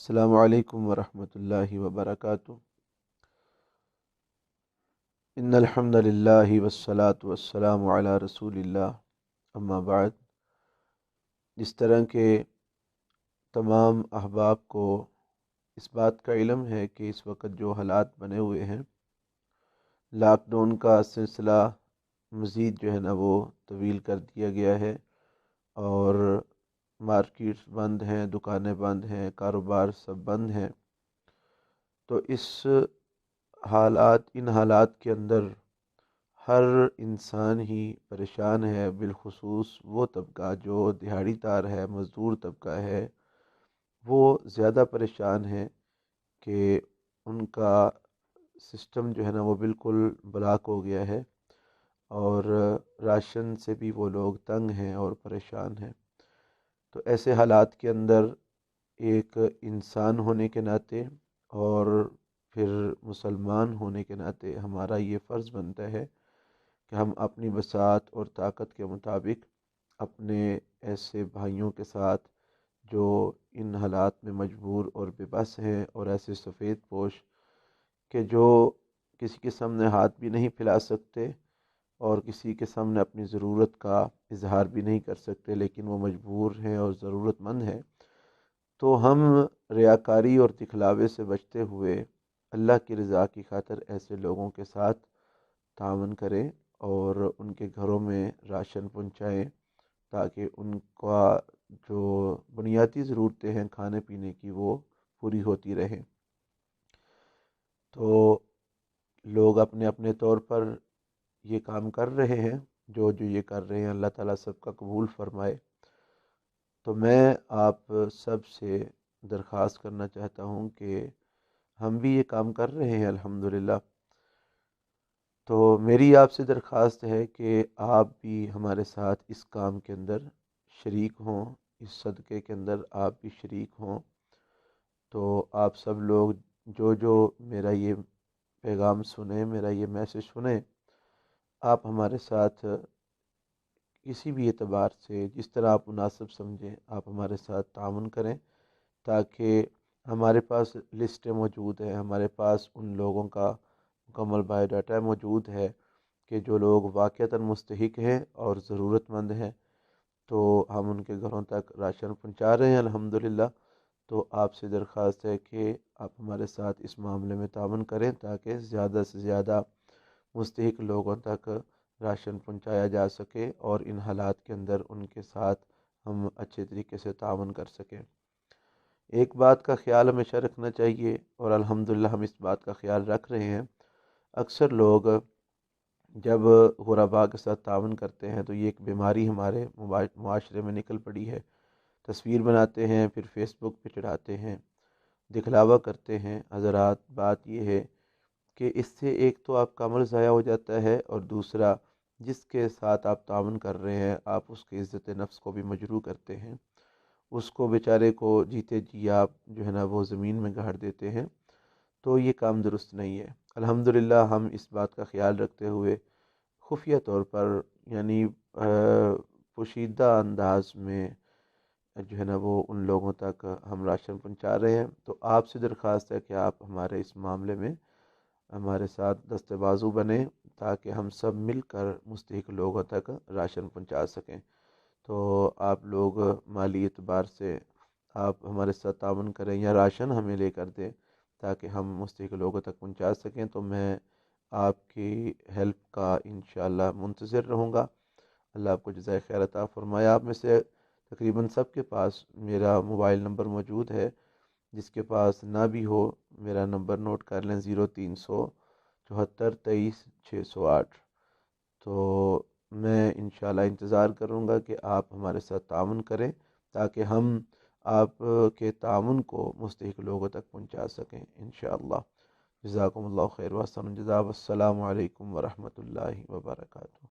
السلام علیکم ورحمۃ اللہ وبرکاتہ۔ ان الحمد للہ والصلاة والسلام علی رسول اللہ، اما بعد۔ جس طرح کہ تمام احباب کو اس بات کا علم ہے کہ اس وقت جو حالات بنے ہوئے ہیں، لاک ڈاؤن کا سلسلہ مزید جو ہے نا وہ طویل کر دیا گیا ہے، اور مارکیٹس بند ہیں، دکانیں بند ہیں، کاروبار سب بند ہیں۔ تو ان حالات کے اندر ہر انسان ہی پریشان ہے، بالخصوص وہ طبقہ جو دیہڑی دار ہے، مزدور طبقہ ہے، وہ زیادہ پریشان ہے کہ ان کا سسٹم جو ہے نا وہ بالکل بلاک ہو گیا ہے، اور راشن سے بھی وہ لوگ تنگ ہیں اور پریشان ہیں۔ تو ایسے حالات کے اندر ایک انسان ہونے کے ناطے اور پھر مسلمان ہونے کے ناطے ہمارا یہ فرض بنتا ہے کہ ہم اپنی بساط اور طاقت کے مطابق اپنے ایسے بھائیوں کے ساتھ جو ان حالات میں مجبور اور بے بس ہیں، اور ایسے سفید پوش کہ جو کسی کے سامنے ہاتھ بھی نہیں پھیلا سکتے اور کسی کے سامنے اپنی ضرورت کا اظہار بھی نہیں کر سکتے، لیکن وہ مجبور ہیں اور ضرورت مند ہیں، تو ہم ریاکاری اور دکھلاوے سے بچتے ہوئے اللہ کی رضا کی خاطر ایسے لوگوں کے ساتھ تعاون کریں اور ان کے گھروں میں راشن پہنچائیں، تاکہ ان کا جو بنیادی ضرورتیں ہیں کھانے پینے کی وہ پوری ہوتی رہیں۔ تو لوگ اپنے اپنے طور پر یہ کام کر رہے ہیں، جو یہ کر رہے ہیں، اللہ تعالیٰ سب کا قبول فرمائے۔ تو میں آپ سب سے درخواست کرنا چاہتا ہوں کہ ہم بھی یہ کام کر رہے ہیں الحمدللہ، تو میری آپ سے درخواست ہے کہ آپ بھی ہمارے ساتھ اس کام کے اندر شریک ہوں، اس صدقے کے اندر آپ بھی شریک ہوں۔ تو آپ سب لوگ جو میرا یہ پیغام سنیں، میرا یہ میسج سنیں، آپ ہمارے ساتھ کسی بھی اعتبار سے جس طرح آپ مناسب سمجھیں آپ ہمارے ساتھ تعاون کریں، تاکہ ہمارے پاس لسٹیں موجود ہیں، ہمارے پاس ان لوگوں کا مکمل بایو ڈاٹا موجود ہے کہ جو لوگ واقعتاً مستحق ہیں اور ضرورت مند ہیں، تو ہم ان کے گھروں تک راشن پہنچا رہے ہیں الحمدللہ۔ تو آپ سے درخواست ہے کہ آپ ہمارے ساتھ اس معاملے میں تعاون کریں، تاکہ زیادہ سے زیادہ مستحق لوگوں تک راشن پہنچایا جا سکے اور ان حالات کے اندر ان کے ساتھ ہم اچھے طریقے سے تعاون کر سکیں۔ ایک بات کا خیال ہمیشہ رکھنا چاہیے، اور الحمدللہ ہم اس بات کا خیال رکھ رہے ہیں۔ اکثر لوگ جب غرباء کے ساتھ تعاون کرتے ہیں تو یہ ایک بیماری ہمارے معاشرے میں نکل پڑی ہے، تصویر بناتے ہیں، پھر فیس بک پہ چڑھاتے ہیں، دکھلاوا کرتے ہیں۔ حضرات، بات یہ ہے کہ اس سے ایک تو آپ کا عمل ضائع ہو جاتا ہے، اور دوسرا جس کے ساتھ آپ تعاون کر رہے ہیں آپ اس کی عزت نفس کو بھی مجروح کرتے ہیں، اس کو بیچارے کو جیتے جی آپ جو ہے نا وہ زمین میں گاڑ دیتے ہیں۔ تو یہ کام درست نہیں ہے۔ الحمدللہ ہم اس بات کا خیال رکھتے ہوئے خفیہ طور پر، یعنی پوشیدہ انداز میں جو ہے نا وہ ان لوگوں تک ہم راشن پہنچا رہے ہیں۔ تو آپ سے درخواست ہے کہ آپ ہمارے اس معاملے میں ہمارے ساتھ دست بازو بنیں، تاکہ ہم سب مل کر مستحق لوگوں تک راشن پہنچا سکیں۔ تو آپ لوگ مالی اعتبار سے آپ ہمارے ساتھ تعاون کریں یا راشن ہمیں لے کر دیں، تاکہ ہم مستحق لوگوں تک پہنچا سکیں۔ تو میں آپ کی ہیلپ کا انشاءاللہ منتظر رہوں گا۔ اللہ آپ کو جزائے خیر عطا فرمائے۔ آپ میں سے تقریباً سب کے پاس میرا موبائل نمبر موجود ہے، جس کے پاس نہ بھی ہو میرا نمبر نوٹ کر لیں: 0374233608۔ تو میں انشاءاللہ انتظار کروں گا کہ آپ ہمارے ساتھ تعاون کریں، تاکہ ہم آپ کے تعاون کو مستحق لوگوں تک پہنچا سکیں انشاءاللہ۔ جزاکم اللہ خیر، واحسن الجزاء، والسلام علیکم ورحمۃ اللہ وبرکاتہ۔